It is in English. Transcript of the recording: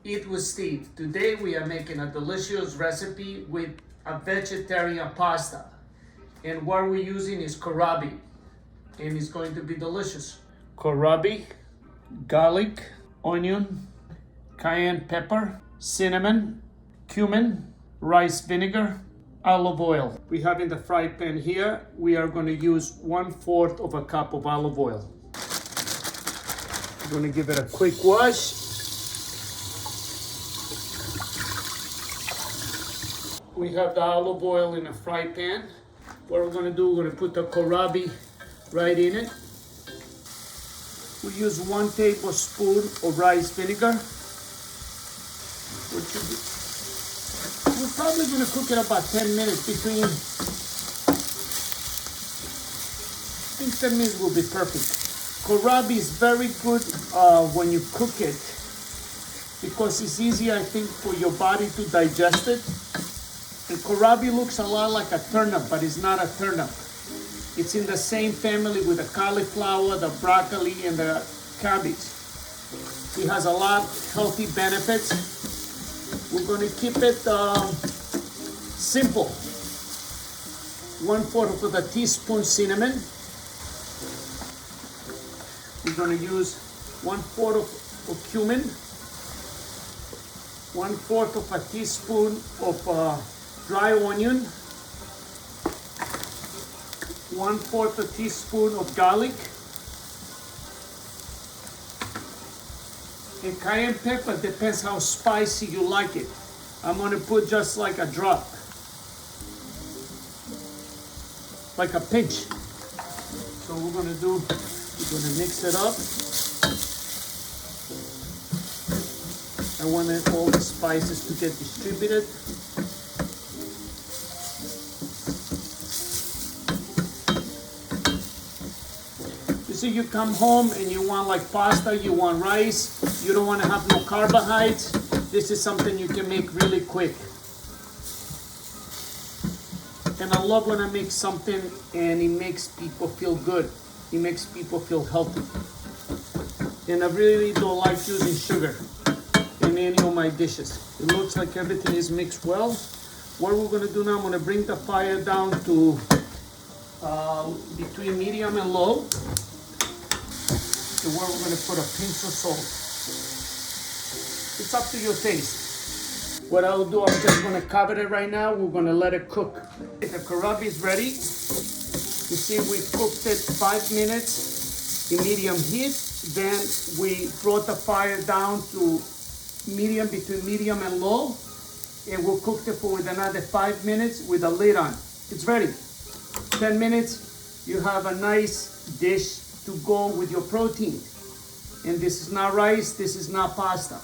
Eat with Steve. Today we are making a delicious recipe with a vegetarian pasta. And what we're using is Kohlrabi. And it's going to be delicious. Kohlrabi, garlic, onion, cayenne pepper, cinnamon, cumin, rice vinegar, olive oil. We have in the fry pan here, we are going to use 1/4 of a cup of olive oil. We're going to give it a quick wash. We have the olive oil in a fry pan. What we're going to do, we're going to put the Kohlrabi right in it. We use 1 tablespoon of rice vinegar. We're probably going to cook it about 10 minutes between. I think 10 minutes will be perfect. Kohlrabi is very good when you cook it because it's easy, I think, for your body to digest it. And Kohlrabi looks a lot like a turnip, but it's not a turnip. It's in the same family with the cauliflower, the broccoli, and the cabbage. It has a lot of healthy benefits. We're going to keep it simple. 1/4 of a teaspoon cinnamon. We're going to use 1/4 of cumin. 1/4 of a teaspoon of dry onion. 1/4 a teaspoon of garlic. And cayenne pepper depends how spicy you like it. I'm going to put just like a drop, like a pinch. So we're going to mix it up. I want all the spices to get distributed. So you come home and you want like pasta, you want rice, you don't want to have no carbohydrates. This is something you can make really quick. And I love when I make something and it makes people feel good. It makes people feel healthy. And I really don't like using sugar in any of my dishes. It looks like everything is mixed well. What we're going to do now, I'm going to bring the fire down to between medium and low. So where we're going to put a pinch of salt. It's up to your taste. What I'll do, I'm just going to cover it right now. We're going to let it cook. The Kohlrabi is ready. You see, we cooked it 5 minutes in medium heat. Then we brought the fire down to medium, between medium and low. And we'll cook it for another 5 minutes with a lid on. It's ready. 10 minutes, you have a nice dish to go with your protein. And this is not rice, this is not pasta.